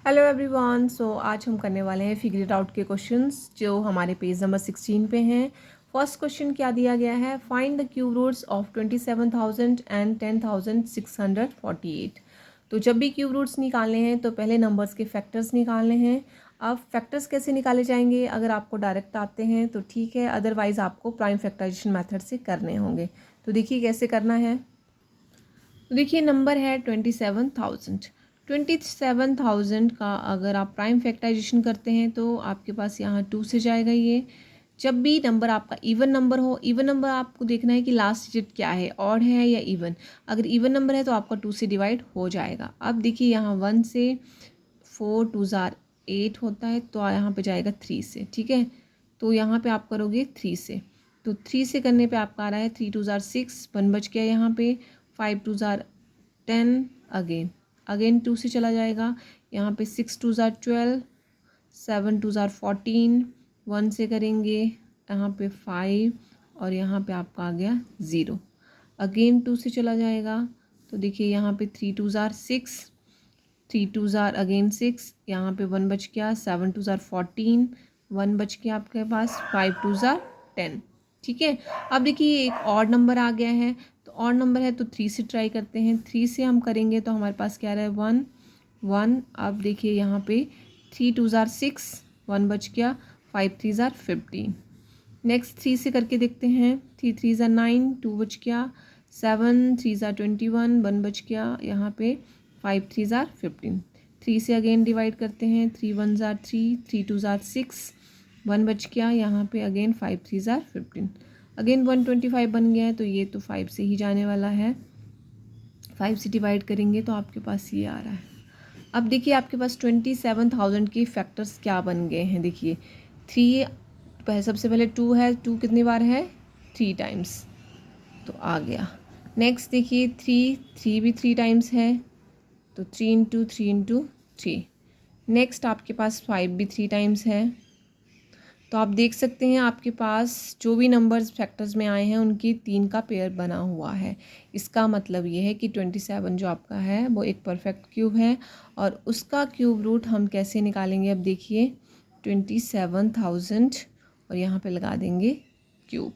Hello everyone. आज हम करने वाले हैं फिगर इट आउट के क्वेश्चंस जो हमारे पेज नंबर 16 पे हैं। फर्स्ट क्वेश्चन क्या दिया गया है, find the cube roots of 27,000 and 10,648। तो जब भी क्यूब रूट्स निकालने हैं तो पहले नंबर्स के फैक्टर्स निकालने हैं। अब फैक्टर्स कैसे निकाले जाएंगे, अगर आपको डायरेक्ट आते हैं तो ठीक है, अदरवाइज़ आपको प्राइम फैक्टराइजेशन मेथड से करने होंगे। तो देखिए कैसे करना है। तो देखिए नंबर है 27,000। 27,000 का अगर आप प्राइम फैक्टराइजेशन करते हैं तो आपके पास यहाँ 2 से जाएगा ये। जब भी नंबर आपका इवन नंबर हो, इवन नंबर आपको देखना है कि लास्ट डिजिट क्या है, ऑड है या इवन। अगर इवन नंबर है तो आपका 2 से डिवाइड हो जाएगा। अब देखिए यहाँ 1 से 4 2 ज़ार 8 होता है तो यहाँ पे जाएगा 3 से, ठीक है। तो यहाँ पे आप करोगे 3 से, तो 3 से करने पे आपका आ रहा है 3 2 ज़ार 6, 1 बच गया यहाँ पे, 5 2 ज़ार 10, अगेन 2 से चला जाएगा यहाँ पे, 6 2 ज़ार 12, 7 2 ज़ार 14, 1 से करेंगे यहाँ पे 5 और यहाँ पे आपका आ गया 0। अगेन 2 से चला जाएगा तो देखिए यहाँ पे 3 2 ज़ार 6, 3 2 ज़ार अगेन 6, यहाँ पे 1 बच गया, 7 2 ज़ार 14, 1 बच गया आपके पास, 5 2 ज़ार 10, ठीक है। अब देखिए एक और नंबर आ गया है, तो और नंबर है तो 3 से ट्राई करते हैं। 3 से हम करेंगे तो हमारे पास क्या आ रहा है 1 1। अब देखिए यहाँ पे 3 2 ज़ार 6, 1 बच गया, 5 3 ज़ार 15। नेक्स्ट 3 से करके देखते हैं, 3 3 ज़ार 9, 2 बच गया, 7 3 ज़ार 21, 1 बच गया यहाँ पे, 5 3 ज़ार 15। 3 से अगेन डिवाइड करते हैं, 3 1 ज़ार 3, 3 2 ज़ार 6, 1 बच गया यहाँ पे, अगेन 5 3 ज़ार 15। अगेन 125 बन गया है तो ये तो 5 से ही जाने वाला है। 5 से डिवाइड करेंगे तो आपके पास ये आ रहा है। अब देखिए आपके पास 27,000 के फैक्टर्स क्या बन गए हैं। देखिए 3 सबसे पहले 2 है, 2 कितनी बार है 3 टाइम्स, तो आ गया। नेक्स्ट देखिए 3 भी 3 टाइम्स है तो 3 इंटू 3 इंटू 3। नेक्स्ट आपके पास 5 भी 3 टाइम्स है। तो आप देख सकते हैं आपके पास जो भी नंबर्स फैक्टर्स में आए हैं उनकी 3 का पेयर बना हुआ है। इसका मतलब ये है कि 27 जो आपका है वो एक परफेक्ट क्यूब है। और उसका क्यूब रूट हम कैसे निकालेंगे, अब देखिए 27,000 और यहाँ पे लगा देंगे क्यूब।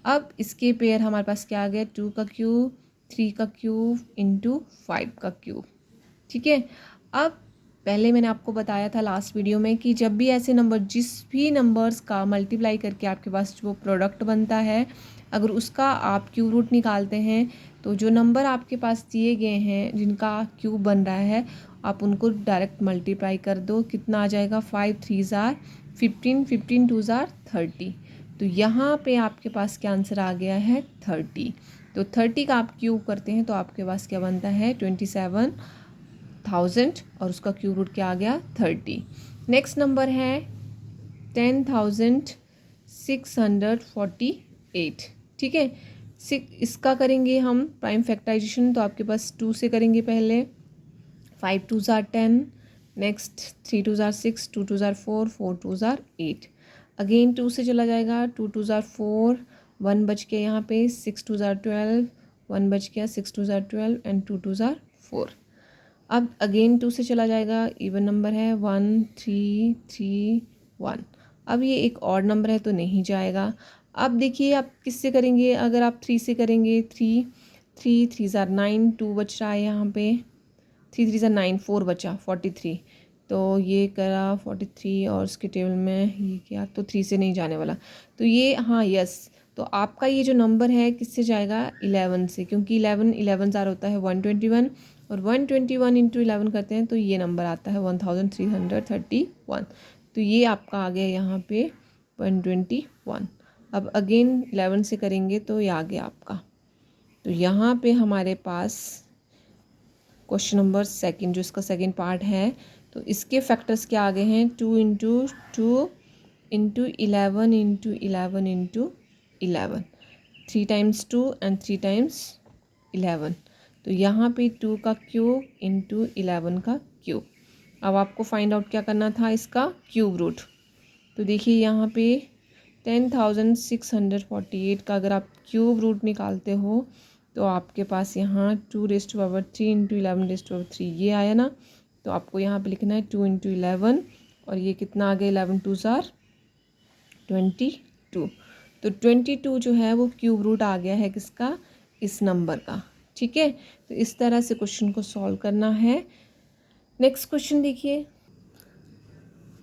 अब इसके पेयर हमारे पास क्या आ गया, 2 का क्यूब, 3 का क्यूब इंटू 5 का क्यूब, ठीक है। अब पहले मैंने आपको बताया था लास्ट वीडियो में कि जब भी ऐसे नंबर, जिस भी नंबर्स का मल्टीप्लाई करके आपके पास जो प्रोडक्ट बनता है, अगर उसका आप क्यूब रूट निकालते हैं तो जो नंबर आपके पास दिए गए हैं जिनका क्यूब बन रहा है, आप उनको डायरेक्ट मल्टीप्लाई कर दो। कितना आ जाएगा, 5 3 ज़ार 15, 15 2 ज़ार 30। तो यहाँ पे आपके पास क्या आंसर आ गया है 30। तो 30 का आप क्यूब करते हैं तो आपके पास क्या बनता है 27,000 और उसका क्यूब रूट क्या आ गया 30। नेक्स्ट नंबर है 10,648, ठीक है। इसका करेंगे हम प्राइम फैक्टराइजेशन, तो आपके पास 2 से करेंगे पहले, 5 2 ज़ार 10, नेक्स्ट 3 2 ज़ार 6, 2 2 ज़ार 4, 4 2 ज़ार 8। अगेन 2 से चला जाएगा, 2 2 ज़ार 4, 1 बच गया यहाँ पे, 6 2 ज़ार 12, 1 बच गया, 6 2 ज़ार 12 एंड 2 2 ज़ार 4। अब अगेन 2 से चला जाएगा, इवन नंबर है 1 3 3 1। अब ये एक ऑड नंबर है तो नहीं जाएगा। अब देखिए आप किससे करेंगे, अगर आप 3 से करेंगे, 3 3 3 ज़ार 9, 2 बच रहा है यहाँ पे, 3 3 ज़ार 9, 4 बचा 43। तो ये करा 43 और उसके टेबल में ये क्या, तो 3 से नहीं जाने वाला। तो ये हाँ यस, तो आपका ये जो नंबर है किससे जाएगा 11 से, क्योंकि 11 ज़ार होता है 121 और 121 इंटू 11 करते हैं तो ये नंबर आता है 1331। तो ये आपका आ गया यहाँ पे 121। अब अगेन 11 से करेंगे तो ये आ गया आपका। तो यहाँ पे हमारे पास क्वेश्चन नंबर सेकंड, जो इसका सेकंड पार्ट है, तो इसके फैक्टर्स क्या आ गए हैं 2 into 2 into 11 into 11 into 11, 3 times 2 and 3 times 11। तो यहाँ पे 2 का क्यूब इंटू 11 का क्यूब। अब आपको फाइंड आउट क्या करना था, इसका क्यूब रूट। तो देखिए यहाँ पे 10,648 का अगर आप क्यूब रूट निकालते हो तो आपके पास यहाँ 2 raise to power 3 into 11 raise to power 3 ये आया ना। तो आपको यहाँ पे लिखना है 2 × 11 और ये कितना आ गया 11 2 * 22। तो 22 जो है वो क्यूब रूट आ गया है किसका, इस नंबर का। ठीक है, तो इस तरह से क्वेश्चन को सॉल्व करना है। नेक्स्ट क्वेश्चन देखिए।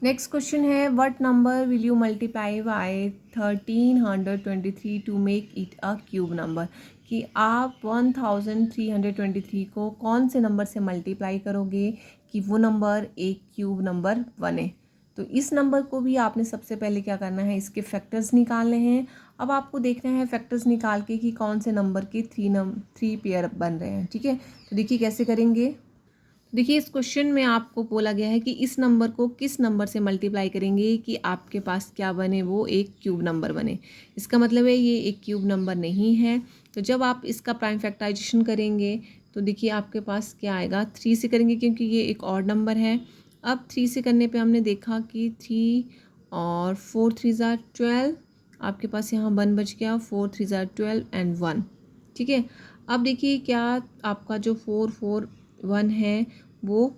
नेक्स्ट क्वेश्चन है what number will you multiply by 1323 to make it a cube number, कि आप 1323 को कौन से नंबर से मल्टीप्लाई करोगे कि वो नंबर एक क्यूब नंबर बने। तो इस नंबर को भी आपने सबसे पहले क्या करना है, इसके फैक्टर्स निकालने हैं। अब आपको देखना है फैक्टर्स निकाल के कि कौन से नंबर के थ्री पेयर बन रहे हैं। ठीक है, तो देखिए कैसे करेंगे। देखिए इस क्वेश्चन में आपको बोला गया है कि इस नंबर को किस नंबर से मल्टीप्लाई करेंगे कि आपके पास क्या बने, वो एक क्यूब नंबर बने। इसका मतलब है ये एक क्यूब नंबर नहीं है। तो जब आप इसका प्राइम फैक्टराइजेशन करेंगे तो देखिए आपके पास क्या आएगा, 3 से करेंगे क्योंकि ये एक ऑड नंबर है। अब 3 से करने पे हमने देखा कि 3 और 4 3 = 12, आपके पास यहाँ 1 बच गया, 4 3 = 12 एंड 1। ठीक है, अब देखिए क्या आपका जो 4 4 1 है वो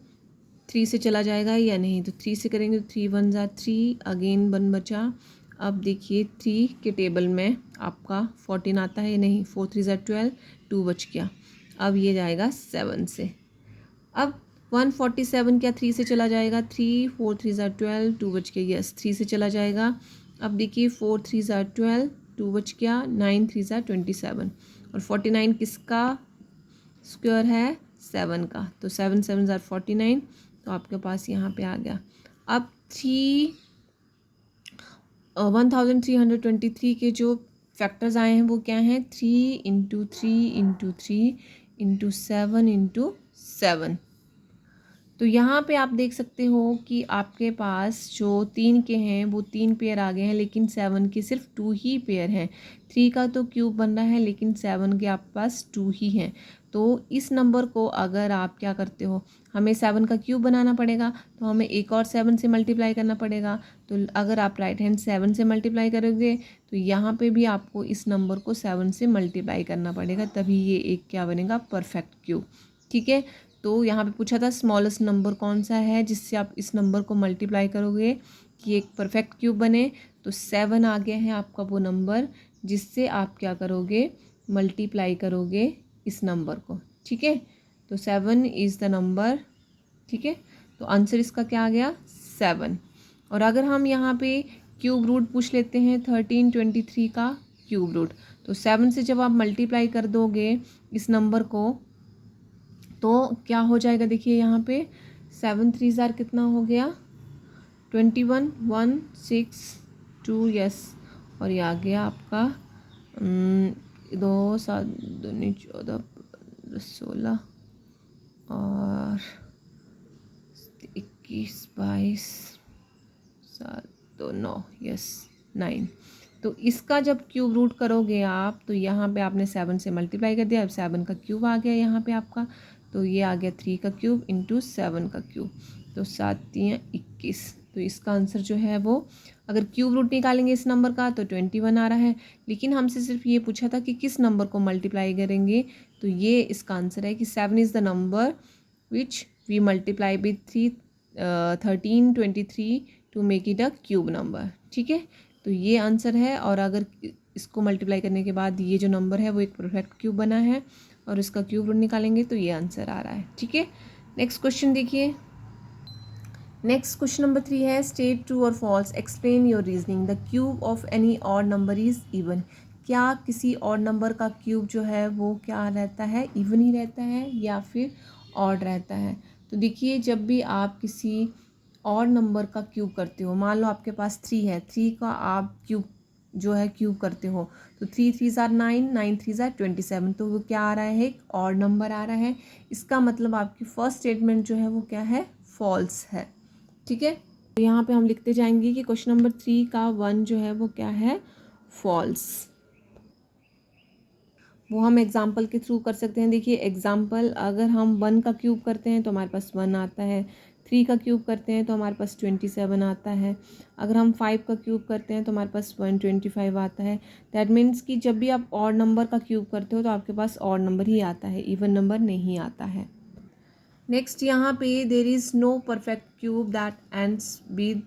3 से चला जाएगा या नहीं। तो 3 से करेंगे तो 3 1 = 3, अगेन 1 बचा। अब देखिए 3 के टेबल में आपका 14 आता है या नहीं, 4 3 = 12, 2 बच गया। अब ये जाएगा 7 से। अब 147 क्या 3 से चला जाएगा, 3 4 3 = 12, 2 बच गया, यस 3 से चला जाएगा। अब देखिए 4 3 = 12, 2 बच गया, 9 3 = 27 और 49 किसका स्क्वायर है, 7 का। तो 7 7 = 49, तो आपके पास यहाँ पे आ गया। अब 1323 के जो फैक्टर्स आए हैं वो क्या हैं, 3 × 3 × 3 × 7 × 7। तो यहाँ पे आप देख सकते हो कि आपके पास जो 3 के हैं वो 3 पेयर आ गए हैं, लेकिन 7 के सिर्फ 2 ही पेयर हैं। 3 का तो क्यूब बन रहा है लेकिन 7 के आपके पास 2 ही हैं। तो इस नंबर को अगर आप क्या करते हो, हमें 7 का क्यूब बनाना पड़ेगा तो हमें एक और 7 से मल्टीप्लाई करना पड़ेगा। तो अगर आप राइट हैंड 7 से मल्टीप्लाई करोगे तो यहाँ पे भी आपको इस नंबर को 7 से मल्टीप्लाई करना पड़ेगा, तभी ये एक क्या बनेगा, परफेक्ट क्यूब। ठीक है, तो यहाँ पे पूछा था स्मॉलेस्ट नंबर कौन सा है जिससे आप इस नंबर को मल्टीप्लाई करोगे कि एक परफेक्ट क्यूब बने। तो 7 आ गया है आपका वो नंबर जिससे आप क्या करोगे, मल्टीप्लाई करोगे इस नंबर को। ठीक है, तो 7 इज़ द नंबर। ठीक है, तो आंसर इसका क्या आ गया, 7। और अगर हम यहाँ पे क्यूब रूट पूछ लेते हैं 1323 का क्यूब रूट, तो 7 से जब आप मल्टीप्लाई कर दोगे इस नंबर को तो क्या हो जाएगा, देखिए यहाँ पे 7 3 * कितना हो गया, 21 1 6 2, यस। और ये आ गया आपका 2 7 2 14 16 और 21 22 7 2 9, यस 9। तो इसका जब क्यूब रूट करोगे आप तो यहाँ पे आपने 7 से मल्टीप्लाई कर दिया, अब 7 का क्यूब आ गया यहाँ पे आपका, तो ये आ गया 3 का क्यूब इंटू 7 का क्यूब, तो 7 3 21। तो इसका आंसर जो है वो, अगर क्यूब रूट निकालेंगे इस नंबर का तो 21 आ रहा है, लेकिन हमसे सिर्फ ये पूछा था कि किस नंबर को मल्टीप्लाई करेंगे, तो ये इसका आंसर है कि 7 is the number which we multiply with 1323 to make it a cube number. ठीक है, तो ये आंसर है। और अगर इसको मल्टीप्लाई करने के बाद ये जो नंबर है वो एक परफेक्ट क्यूब बना है और इसका क्यूब रूट निकालेंगे तो ये आंसर आ रहा है। ठीक है, नेक्स्ट क्वेश्चन देखिए। नेक्स्ट क्वेश्चन नंबर 3 है स्टेट ट्रू और false, explain your reasoning, the cube of any odd number is even. क्या किसी ऑड नंबर का क्यूब जो है वो क्या रहता है, इवन ही रहता है या फिर ऑड रहता है। तो देखिए जब भी आप किसी ऑड नंबर का क्यूब करते हो, मान लो आपके पास 3 है, 3 का आप क्यूब जो है क्यूब करते हो तो 3 3 * 9 9 3 * 27, तो वो क्या आ रहा है, एक ऑड नंबर आ रहा है। इसका मतलब आपकी फर्स्ट स्टेटमेंट जो है वो क्या है, फॉल्स है। ठीक है, तो यहाँ पे हम लिखते जाएंगे कि क्वेश्चन नंबर 3 का 1 जो है वो क्या है, फॉल्स। वो हम एग्जाम्पल के थ्रू कर सकते हैं। देखिए एग्जाम्पल, अगर हम 1 का क्यूब करते हैं तो हमारे पास 1 आता है, 3 का क्यूब करते हैं तो हमारे पास 27 आता है, अगर हम 5 का क्यूब करते हैं तो हमारे पास 125 आता है। दैट मीन्स कि जब भी आप ऑड नंबर का क्यूब करते हो तो आपके पास ऑड नंबर ही आता है, इवन नंबर नहीं आता है। नेक्स्ट यहाँ पे there is no perfect cube that ends with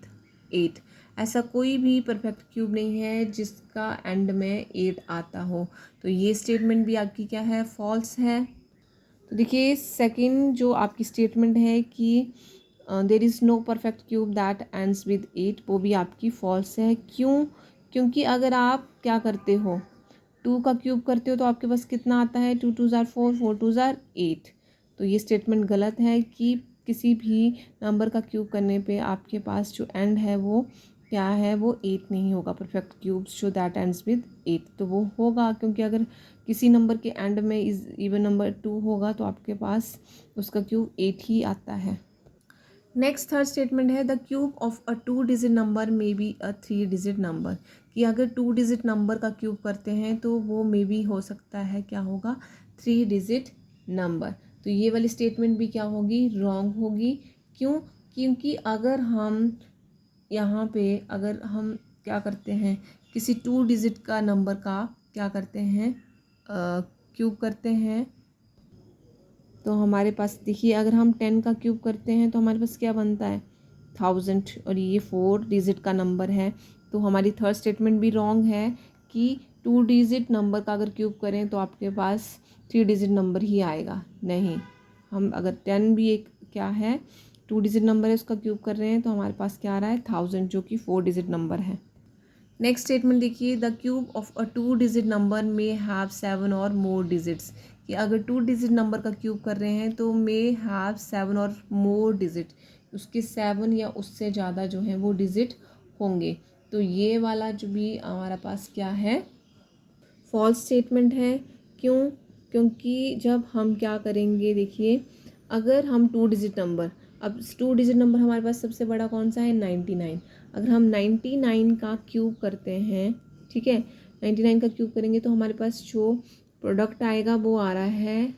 8। ऐसा कोई भी परफेक्ट क्यूब नहीं है जिसका एंड में 8 आता हो, तो ये स्टेटमेंट भी आपकी क्या है, फॉल्स है। तो देखिए सेकंड जो आपकी स्टेटमेंट है कि there is no perfect cube that ends with 8, वो भी आपकी फॉल्स है। क्यों? क्योंकि अगर आप क्या करते हो, 2 का क्यूब करते हो तो आपके पास कितना आता है, 2 2 ज़ार 4, 4 2 ज़ार 8। तो ये स्टेटमेंट गलत है कि किसी भी नंबर का क्यूब करने पे आपके पास जो एंड है वो क्या है, वो 8 नहीं होगा। परफेक्ट क्यूब्स जो दैट एंड्स विद 8 तो वो होगा, क्योंकि अगर किसी नंबर के एंड में इज इवन नंबर 2 होगा तो आपके पास उसका क्यूब 8 ही आता है। नेक्स्ट थर्ड स्टेटमेंट है the cube of a 2 digit number may be a 3 digit number, कि अगर 2 डिजिट नंबर का क्यूब करते हैं तो वो मे बी हो सकता है, क्या होगा, 3 डिजिट नंबर। तो ये वाली स्टेटमेंट भी क्या होगी, रॉन्ग होगी। क्यों? क्योंकि अगर हम यहाँ पे अगर हम क्या करते हैं, किसी 2 डिजिट का नंबर का क्या करते हैं, क्यूब करते हैं, तो हमारे पास देखिए अगर हम 10 का क्यूब करते हैं तो हमारे पास क्या बनता है, 1000, और ये 4 डिजिट का नंबर है। तो हमारी थर्ड स्टेटमेंट भी रॉन्ग है कि 2 डिजिट नंबर का अगर क्यूब करें तो आपके पास 3 डिजिट नंबर ही आएगा। नहीं, हम अगर 10 भी एक क्या है, 2 डिजिट नंबर है, उसका क्यूब कर रहे हैं तो हमारे पास क्या आ रहा है, 1000, जो कि 4 डिजिट नंबर है। नेक्स्ट स्टेटमेंट देखिए the cube of a 2 digit number may have 7 और मोर डिजिट्स, कि अगर 2 डिजिट नंबर का क्यूब कर रहे हैं तो मे हैव 7 और मोर डिजिट, उसके 7 या उससे ज़्यादा जो है वो डिजिट होंगे। तो ये वाला जो भी हमारा पास क्या है, फॉल्स स्टेटमेंट है। क्यों? क्योंकि जब हम क्या करेंगे, देखिए अगर हम 2 डिजिट नंबर, अब 2 डिजिट नंबर हमारे पास सबसे बड़ा कौन सा है, 99। अगर हम 99 का क्यूब करते हैं, ठीक है, 99 का क्यूब करेंगे तो हमारे पास जो प्रोडक्ट आएगा वो आ रहा है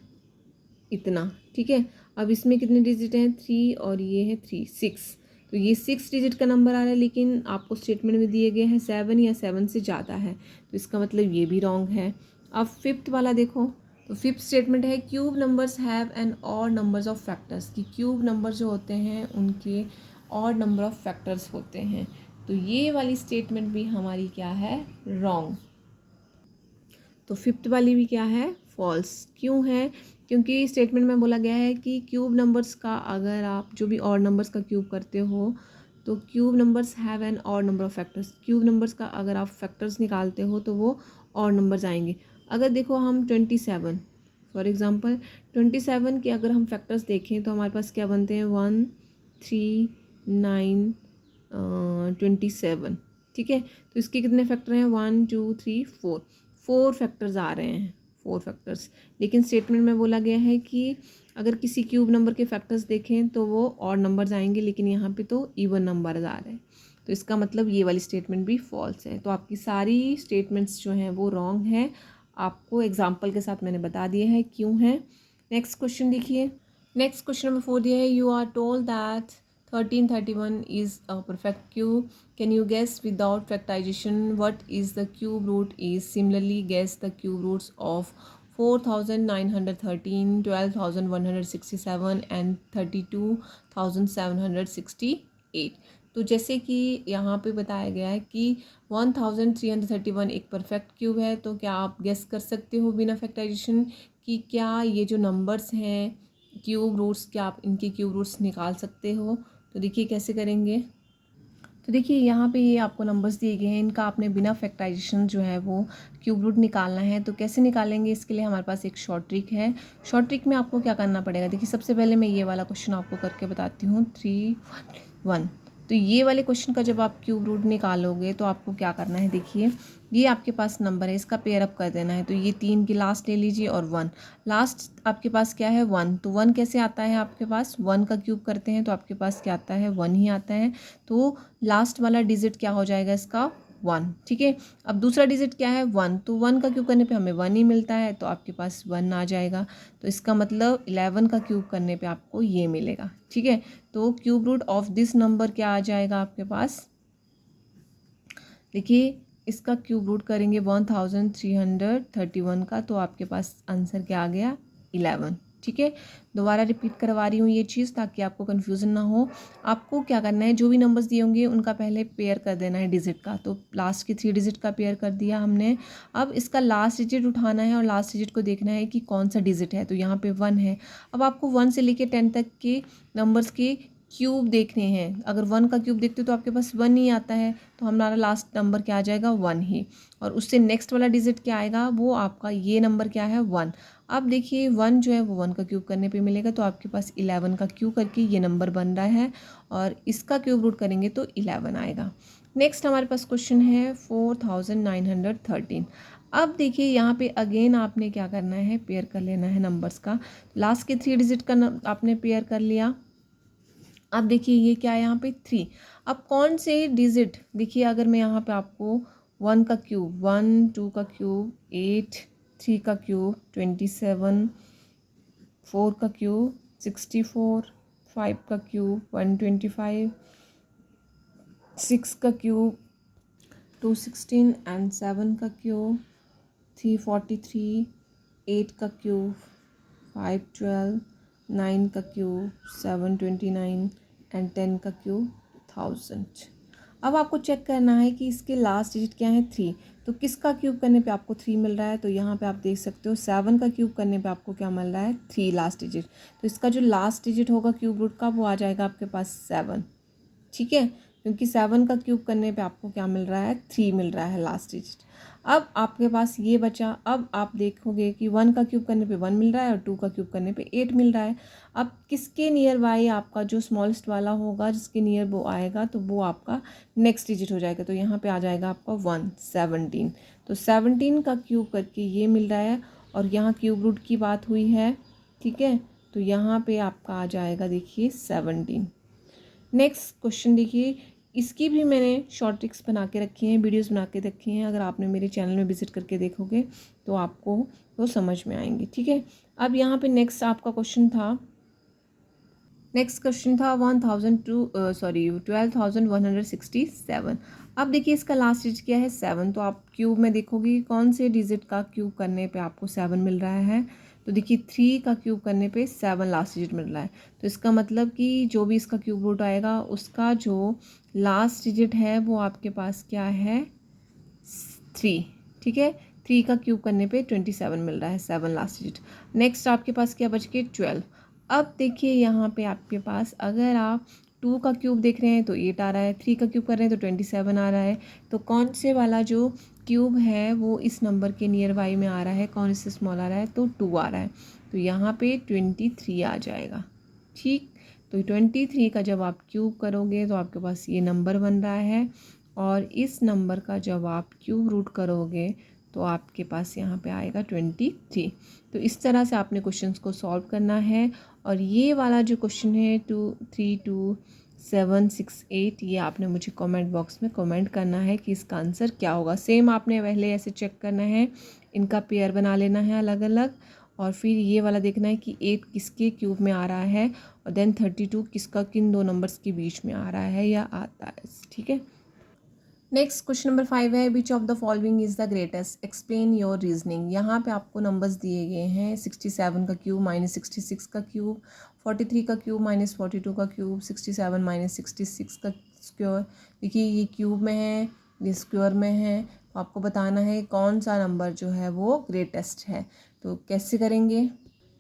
इतना, ठीक है। अब इसमें कितने डिजिट हैं, 3, और ये है 3, 6। तो ये 6 डिजिट का नंबर आ रहा है, लेकिन आपको स्टेटमेंट में दिए गए हैं 7 या 7 से ज़्यादा है, तो इसका मतलब ये भी रॉन्ग है। अब फिफ्थ वाला देखो, तो फिफ्थ स्टेटमेंट है cube numbers have an odd numbers of factors, कि क्यूब नंबर जो होते हैं उनके ऑड नंबर ऑफ फैक्टर्स होते हैं। तो ये वाली स्टेटमेंट भी हमारी क्या है, रॉन्ग। तो फिफ्थ वाली भी क्या है, फॉल्स। क्यों है? क्योंकि स्टेटमेंट में बोला गया है कि क्यूब नंबर्स का अगर आप जो भी ऑड नंबर्स का क्यूब करते हो तो cube numbers have an odd number of factors, cube numbers का अगर आप फैक्टर्स निकालते हो तो वो ऑड नंबर्स आएंगे। अगर देखो हम 27, फॉर एग्जांपल 27 के अगर हम फैक्टर्स देखें तो हमारे पास क्या बनते हैं, 1 3 9 27, ठीक है। तो इसके कितने फैक्टर हैं, 1 2 3 4, 4 फैक्टर्स आ रहे हैं, 4 फैक्टर्स। लेकिन स्टेटमेंट में बोला गया है कि अगर किसी क्यूब नंबर के फैक्टर्स देखें तो वो ऑड नंबर्स आएंगे, लेकिन यहाँ पे तो इवन नंबर्स आ रहे हैं। तो इसका मतलब ये वाली स्टेटमेंट भी फॉल्स है। तो आपकी सारी स्टेटमेंट्स जो हैं वो रॉन्ग हैं। आपको एग्जाम्पल के साथ मैंने बता दिए हैं क्यों है। नेक्स्ट क्वेश्चन देखिए। नेक्स्ट क्वेश्चन नंबर 4 दिया है, you are told that 1331 is a perfect cube. Can you guess without factorization what is the cube root is? Similarly, guess the cube roots of 4913, 12167 and 32768. तो जैसे कि यहाँ पे बताया गया है कि 1331 एक परफेक्ट क्यूब है, तो क्या आप गेस कर सकते हो बिना फैक्टराइजेशन कि क्या ये जो नंबर्स हैं क्यूब रूट्स, क्या आप इनके क्यूब रूट्स निकाल सकते हो? तो देखिए कैसे करेंगे। तो देखिए यहाँ पे ये आपको नंबर्स दिए गए हैं, इनका आपने बिना फैक्टराइजेशन जो है वो क्यूब रूट निकालना है। तो कैसे निकालेंगे, इसके लिए हमारे पास एक शॉर्ट ट्रिक है। शॉर्ट ट्रिक में आपको क्या करना पड़ेगा, देखिए सबसे पहले मैं ये वाला क्वेश्चन आपको करके बताती हूँ, 3 1। तो ये वाले क्वेश्चन का जब आप क्यूब रूट निकालोगे तो आपको क्या करना है, देखिए ये आपके पास नंबर है, इसका पेयर अप कर देना है। तो ये 3 की लास्ट ले लीजिए और 1, लास्ट आपके पास क्या है, 1। तो 1 कैसे आता है आपके पास, 1 का क्यूब करते हैं तो आपके पास क्या आता है, 1 ही आता है। तो लास्ट वाला डिजिट क्या हो जाएगा इसका, 1, ठीक है। अब दूसरा डिजिट क्या है, 1, तो 1 का क्यूब करने पे हमें 1 ही मिलता है, तो आपके पास 1 आ जाएगा। तो इसका मतलब 11 का क्यूब करने पे आपको ये मिलेगा, ठीक है। तो cube root of this number क्या आ जाएगा आपके पास, देखिए इसका क्यूब रूट करेंगे 1331 का, तो आपके पास आंसर क्या आ गया, 11। ठीक है, दोबारा रिपीट करवा रही हूँ ये चीज़ ताकि आपको कन्फ्यूज़न ना हो। आपको क्या करना है, जो भी नंबर्स दिए होंगे उनका पहले पेयर कर देना है डिजिट का। तो लास्ट की 3 डिजिट का पेयर कर दिया हमने। अब इसका लास्ट डिजिट उठाना है और लास्ट डिजिट को देखना है कि कौन सा डिजिट है। तो यहाँ पे 1 है। अब आपको 1 से लेके 10 तक के नंबर्स के क्यूब देखने हैं। अगर 1 का क्यूब देखते हो तो आपके पास 1 ही आता है, तो हमारा लास्ट नंबर क्या आ जाएगा, 1 ही। और उससे नेक्स्ट वाला डिजिट क्या आएगा, वो आपका ये नंबर क्या है, 1। अब देखिए 1 जो है वो 1 का क्यूब करने पे मिलेगा, तो आपके पास 11 का क्यूब करके ये नंबर बन रहा है और इसका क्यूब रूट करेंगे तो 11 आएगा। नेक्स्ट हमारे पास क्वेश्चन है 4913। अब देखिए यहाँ पे अगेन आपने क्या करना है, पेयर कर लेना है नंबर्स का। लास्ट के 3 डिजिट का आपने पेयर कर लिया। अब देखिए ये क्या है यहाँ पे 3। अब कौन से डिजिट, देखिए अगर मैं यहाँ पे आपको 1 का क्यूब 1, 2 का क्यूब 8, 3 का क्यूब 27, 4 का क्यूब 64, 5 का क्यूब 125, 6 का क्यूब 216 एंड 7 का क्यूब 343, 8 का क्यूब 512, 9 का क्यूब 729 एंड 10 का क्यूब 1000। अब आपको चेक करना है कि इसके लास्ट डिजिट क्या है, 3। तो किसका क्यूब करने पे आपको 3 मिल रहा है, तो यहाँ पे आप देख सकते हो 7 का क्यूब करने पे आपको क्या मिल रहा है, 3 लास्ट डिजिट। तो इसका जो लास्ट डिजिट होगा क्यूब रूट का वो आ जाएगा आपके पास 7। ठीक है, क्योंकि 7 का क्यूब करने पे आपको क्या मिल रहा है, 3 मिल रहा है लास्ट डिजिट। अब आपके पास ये बचा। अब आप देखोगे कि 1 का क्यूब करने पे 1 मिल रहा है और 2 का क्यूब करने पे 8 मिल रहा है। अब किसके नियर बाई आपका जो स्मॉलेस्ट वाला होगा, जिसके नियर वो आएगा, तो वो आपका नेक्स्ट डिजिट हो जाएगा। तो यहाँ पे आ जाएगा आपका 1, 17। तो 17 का क्यूब करके ये मिल रहा है और यहाँ क्यूब रूट की बात हुई है। ठीक है, तो यहाँ पे आपका आ जाएगा देखिए 17। नेक्स्ट क्वेश्चन देखिए, इसकी भी मैंने शॉर्ट ट्रिक्स बना के रखी हैं, वीडियोस बना के रखी हैं। अगर आपने मेरे चैनल में विजिट करके देखोगे तो आपको वो समझ में आएंगे। ठीक है, अब यहाँ पे नेक्स्ट आपका क्वेश्चन था 12,167। अब देखिए इसका लास्ट डिजिट क्या है, 7। तो आप क्यूब में देखोगे कौन से डिजिट का क्यूब करने पे आपको 7 मिल रहा है। तो देखिए 3 का क्यूब करने पे 7 लास्ट डिजिट मिल रहा है। तो इसका मतलब कि जो भी इसका क्यूब रूट आएगा उसका जो लास्ट डिजिट है वो आपके पास क्या है, 3। ठीक है, 3 का क्यूब करने पे 27 मिल रहा है, 7 लास्ट डिजिट। नेक्स्ट आपके पास क्या बच के 12। अब देखिए यहाँ पे आपके पास अगर आप 2 का क्यूब देख रहे हैं तो 8 आ रहा है, 3 का क्यूब कर रहे हैं तो 27 आ रहा है। तो कौन से वाला जो क्यूब है वो इस नंबर के नियर बाई में आ रहा है, कौन इससे स्मॉल आ रहा है, तो 2 आ रहा है। तो यहाँ पे 23 आ जाएगा। ठीक, तो 23 का जब आप क्यूब करोगे तो आपके पास ये नंबर बन रहा है और इस नंबर का जब आप क्यूब रूट करोगे तो आपके पास यहाँ पे आएगा 23। तो इस तरह से आपने क्वेश्चंस को सॉल्व करना है। और ये वाला जो क्वेश्चन है 232,768, ये आपने मुझे कमेंट बॉक्स में कमेंट करना है कि इसका आंसर क्या होगा। सेम आपने पहले ऐसे चेक करना है, इनका पेयर बना लेना है अलग अलग, और फिर ये वाला देखना है कि 8 किसके क्यूब में आ रहा है और देन 32 किसका किन दो नंबर्स के बीच में आ रहा है या आता है। ठीक है, नेक्स्ट क्वेश्चन नंबर 5 है, which of the following is the greatest, explain your reasoning. यहाँ पे आपको नंबर्स दिए गए हैं 67 का क्यूब माइनस 66 का क्यूब, 43 का क्यूब माइनस 42 का क्यूब, 67 माइनस 66 का स्क्वायर। देखिए ये क्यूब में है, ये स्क्वायर में है, तो आपको बताना है कौन सा नंबर जो है वो ग्रेटेस्ट है। तो कैसे करेंगे,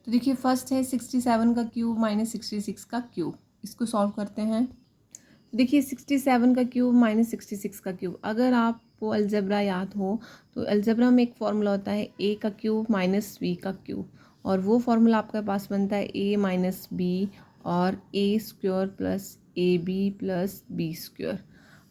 तो देखिए फर्स्ट है 67 का क्यूब माइनस 66 का क्यूब, इसको सॉल्व करते हैं। देखिए 67 का क्यूब माइनस 66 का क्यूब, अगर आपको अलजेब्रा याद हो तो अलजेब्रा में एक फार्मूला होता है ए का क्यूब माइनस बी का क्यूब, और वो फार्मूला आपके पास बनता है ए माइनस बी और A square plus A B plus B square.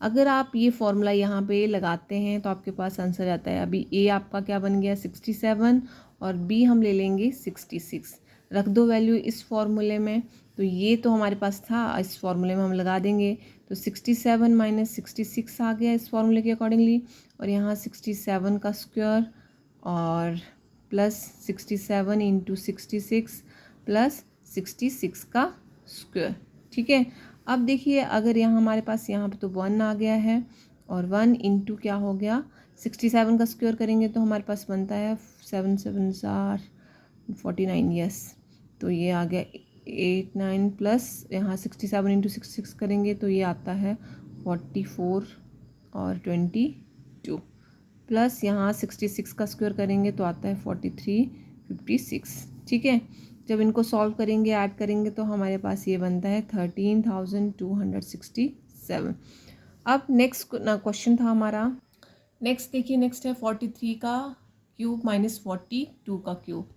अगर आप ये फार्मूला यहाँ पे लगाते हैं तो आपके पास आंसर आता है। अभी ए आपका क्या बन गया 67 और बी हम ले लेंगे 66, रख दो वैल्यू इस फॉर्मूले में। तो ये तो हमारे पास था, इस फॉर्मूले में हम लगा देंगे। तो 67 माइनस 66 आ गया इस फॉर्मूले के अकॉर्डिंगली, और यहाँ 67 का स्क्वायर और प्लस 67 इंटू 66 प्लस 66 का स्क्वायर। ठीक है, अब देखिए अगर यहाँ हमारे पास यहाँ पे तो 1 आ गया है और 1 इंटू क्या हो गया 67 का स्क्वायर करेंगे तो हमारे पास बनता है 7 7 49, यस। तो ये आ गया 8 9 प्लस यहाँ 67 इंटू 66 करेंगे तो ये आता है 44 और 22 प्लस यहाँ 66 का स्क्वायर करेंगे तो आता है 43 56। ठीक है, जब इनको सॉल्व करेंगे ऐड करेंगे तो हमारे पास ये बनता है 13,267। अब नेक्स्ट क्वेश्चन था हमारा, नेक्स्ट देखिए, नेक्स्ट है 43 का क्यूब माइनस 42 का क्यूब।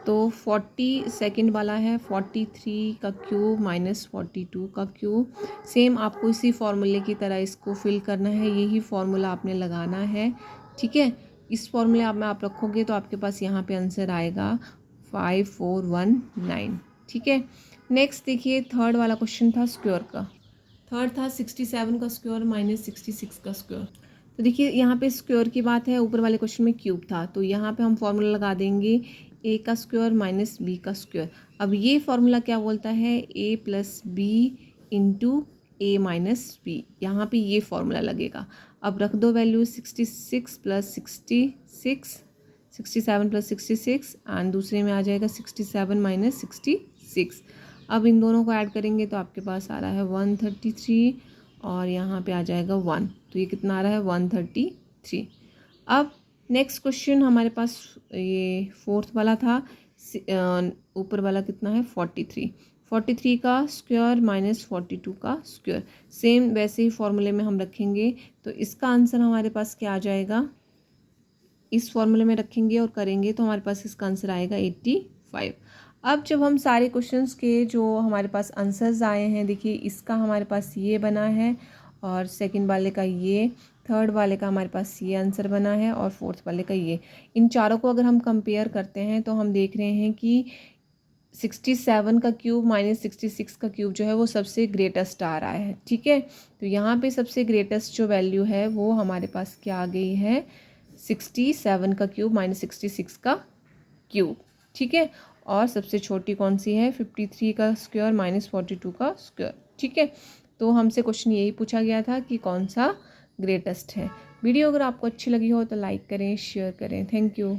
तो 42nd वाला है 43 का क्यूब माइनस 42 का क्यूब। सेम आपको इसी फॉर्मूले की तरह इसको फिल करना है, यही फॉर्मूला आपने लगाना है। ठीक है, इस फॉर्मूले में आप रखोगे तो आपके पास यहाँ पे आंसर आएगा 5419। ठीक है, नेक्स्ट देखिए थर्ड वाला क्वेश्चन था स्क्वायर का। थर्ड था 67 का स्क्वायर माइनस 66 का स्क्वायर। तो देखिए यहाँ पे स्क्वायर की बात है, ऊपर वाले क्वेश्चन में क्यूब था, तो यहाँ पे हम फॉर्मूला लगा देंगे a का स्क्वायर माइनस b का स्क्वायर। अब ये फॉर्मूला क्या बोलता है, a plus b into a minus b, यहाँ पे ये फॉर्मूला लगेगा। अब रख दो वैल्यू 66 प्लस 66, 67 प्लस 66 एंड दूसरे में आ जाएगा 67 माइनस 66। अब इन दोनों को ऐड करेंगे तो आपके पास आ रहा है 133 और यहाँ पे आ जाएगा 1, तो ये कितना आ रहा है 133। अब नेक्स्ट क्वेश्चन हमारे पास ये फोर्थ वाला था, ऊपर वाला कितना है 43 का स्क्वायर माइनस 42 का स्क्वायर। सेम वैसे ही फॉर्मूले में हम रखेंगे तो इसका आंसर हमारे पास क्या आ जाएगा, इस फॉर्मूले में रखेंगे और करेंगे तो हमारे पास इसका आंसर आएगा 85। अब जब हम सारे क्वेश्चंस के जो हमारे पास आंसर्स आए हैं, देखिए इसका हमारे पास ये बना है और सेकंड वाले का ये, थर्ड वाले का हमारे पास ये आंसर बना है और फोर्थ वाले का ये। इन चारों को अगर हम कंपेयर करते हैं तो हम देख रहे हैं कि 67 का क्यूब माइनस 66 का क्यूब जो है वो सबसे ग्रेटेस्ट आ रहा है। ठीक है, तो यहाँ पे सबसे ग्रेटेस्ट जो वैल्यू है वो हमारे पास क्या आ गई है, 67 का क्यूब माइनस 66 का क्यूब। ठीक है, और सबसे छोटी कौन सी है, 53 का स्क्वायर माइनस 42 का स्क्वायर। ठीक है, तो हमसे क्वेश्चन यही पूछा गया था कि कौन सा ग्रेटेस्ट है। वीडियो अगर आपको अच्छी लगी हो तो लाइक करें, शेयर करें। Thank you.